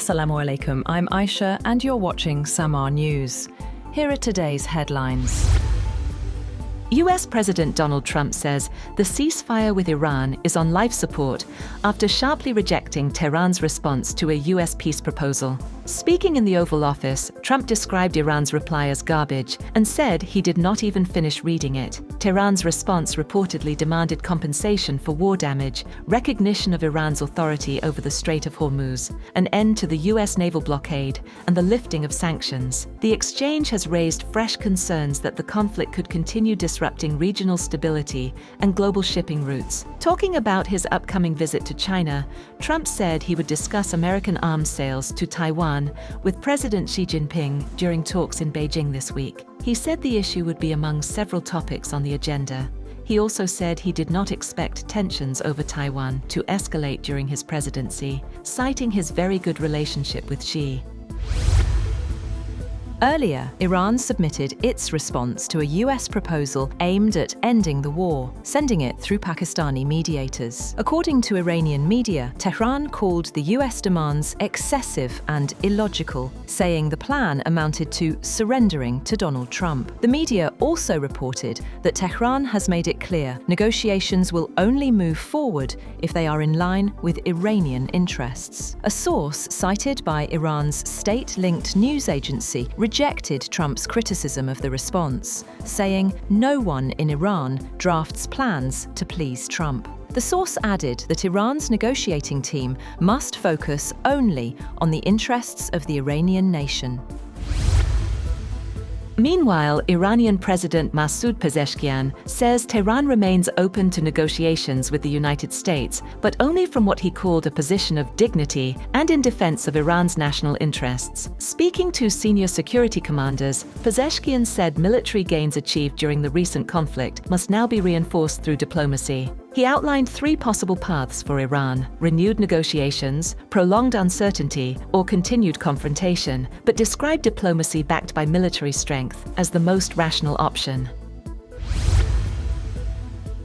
Assalamu alaikum, I'm Aisha and you're watching Samaa News. Here are today's headlines. US President Donald Trump says the ceasefire with Iran is on life support after sharply rejecting Tehran's response to a US peace proposal. Speaking in the Oval Office, Trump described Iran's reply as garbage and said he did not even finish reading it. Tehran's response reportedly demanded compensation for war damage, recognition of Iran's authority over the Strait of Hormuz, an end to the US naval blockade, and the lifting of sanctions. The exchange has raised fresh concerns that the conflict could continue disrupting regional stability and global shipping routes. Talking about his upcoming visit to China, Trump said he would discuss American arms sales to Taiwan with President Xi Jinping during talks in Beijing this week. He said the issue would be among several topics on the agenda. He also said he did not expect tensions over Taiwan to escalate during his presidency, citing his very good relationship with Xi. Earlier, Iran submitted its response to a US proposal aimed at ending the war, sending it through Pakistani mediators. According to Iranian media, Tehran called the US demands excessive and illogical, saying the plan amounted to surrendering to Donald Trump. The media also reported that Tehran has made it clear negotiations will only move forward if they are in line with Iranian interests. A source cited by Iran's state-linked news agency rejected Trump's criticism of the response, saying no one in Iran drafts plans to please Trump. The source added that Iran's negotiating team must focus only on the interests of the Iranian nation. Meanwhile, Iranian President Masoud Pezeshkian says Tehran remains open to negotiations with the United States, but only from what he called a position of dignity and in defense of Iran's national interests. Speaking to senior security commanders, Pezeshkian said military gains achieved during the recent conflict must now be reinforced through diplomacy. He outlined three possible paths for Iran: renewed negotiations, prolonged uncertainty, or continued confrontation, but described diplomacy backed by military strength as the most rational option.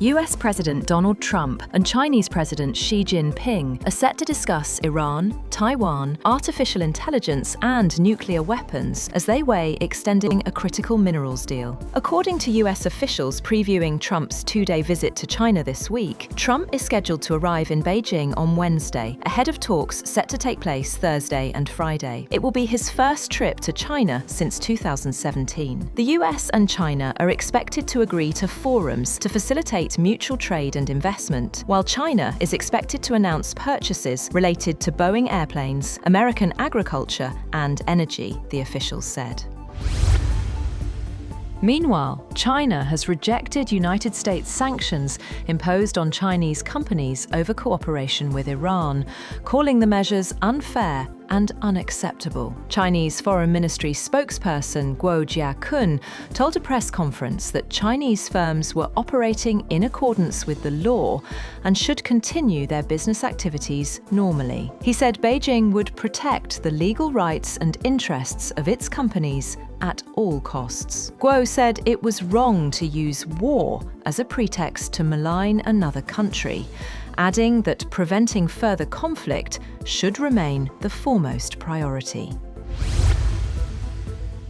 US President Donald Trump and Chinese President Xi Jinping are set to discuss Iran, Taiwan, artificial intelligence and nuclear weapons as they weigh extending a critical minerals deal. According to US officials previewing Trump's two-day visit to China this week, Trump is scheduled to arrive in Beijing on Wednesday, ahead of talks set to take place Thursday and Friday. It will be his first trip to China since 2017. The US and China are expected to agree to forums to facilitate mutual trade and investment, while China is expected to announce purchases related to Boeing airplanes, American agriculture, and energy, the officials said. Meanwhile, China has rejected United States sanctions imposed on Chinese companies over cooperation with Iran, calling the measures unfair and unacceptable. Chinese Foreign Ministry spokesperson Guo Jiakun told a press conference that Chinese firms were operating in accordance with the law and should continue their business activities normally. He said Beijing would protect the legal rights and interests of its companies at all costs. Guo said it was wrong to use war as a pretext to malign another country, adding that preventing further conflict should remain the foremost priority.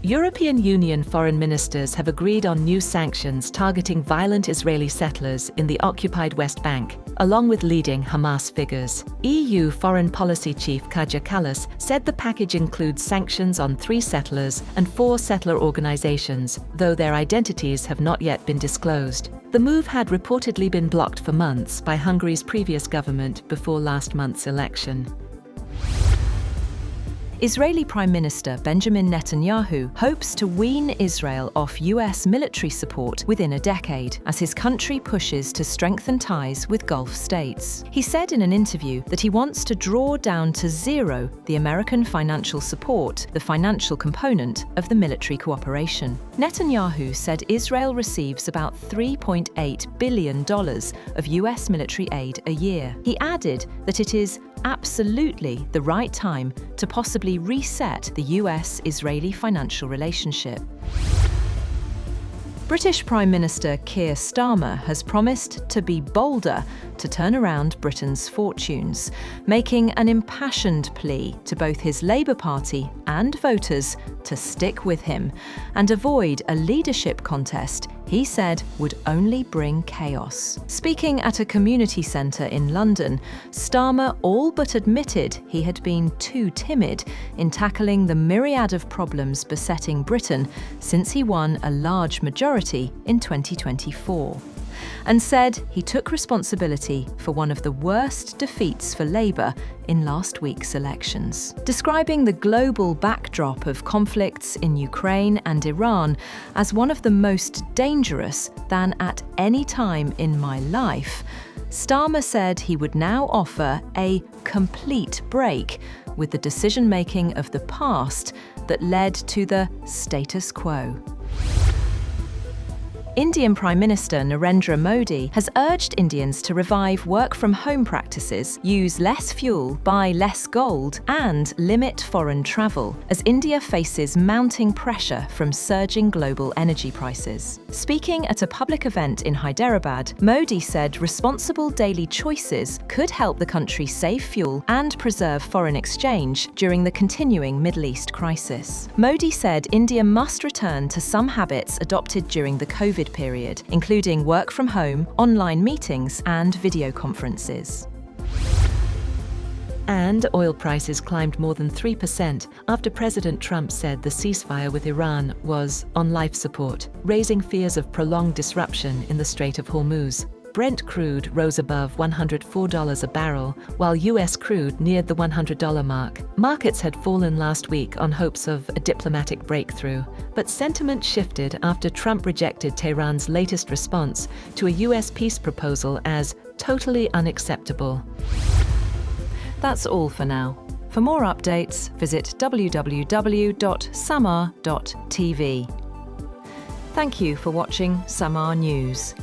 European Union foreign ministers have agreed on new sanctions targeting violent Israeli settlers in the occupied West Bank, along with leading Hamas figures. EU Foreign Policy Chief Kaja Kallas said the package includes sanctions on 3 settlers and 4 settler organizations, though their identities have not yet been disclosed. The move had reportedly been blocked for months by Hungary's previous government before last month's election. Israeli Prime Minister Benjamin Netanyahu hopes to wean Israel off US military support within a decade as his country pushes to strengthen ties with Gulf states. He said in an interview that he wants to draw down to zero the American financial support, the financial component of the military cooperation. Netanyahu said Israel receives about $3.8 billion of US military aid a year. He added that it is absolutely the right time to possibly reset the US-Israeli financial relationship. British Prime Minister Keir Starmer has promised to be bolder to turn around Britain's fortunes, making an impassioned plea to both his Labour Party and voters to stick with him and avoid a leadership contest he said would only bring chaos. Speaking at a community centre in London, Starmer all but admitted he had been too timid in tackling the myriad of problems besetting Britain since he won a large majority in 2024. And said he took responsibility for one of the worst defeats for Labour in last week's elections. Describing the global backdrop of conflicts in Ukraine and Iran as one of the most dangerous than at any time in my life, Starmer said he would now offer a complete break with the decision-making of the past that led to the status quo. Indian Prime Minister Narendra Modi has urged Indians to revive work-from-home practices, use less fuel, buy less gold, and limit foreign travel, as India faces mounting pressure from surging global energy prices. Speaking at a public event in Hyderabad, Modi said responsible daily choices could help the country save fuel and preserve foreign exchange during the continuing Middle East crisis. Modi said India must return to some habits adopted during the COVID period, including work from home, online meetings, and video conferences. And oil prices climbed more than 3% after President Trump said the ceasefire with Iran was on life support, raising fears of prolonged disruption in the Strait of Hormuz. Brent crude rose above $104 a barrel, while US crude neared the $100 mark. Markets had fallen last week on hopes of a diplomatic breakthrough, but sentiment shifted after Trump rejected Tehran's latest response to a US peace proposal as totally unacceptable. That's all for now. For more updates, visit www.samaa.tv. Thank you for watching Samaa News.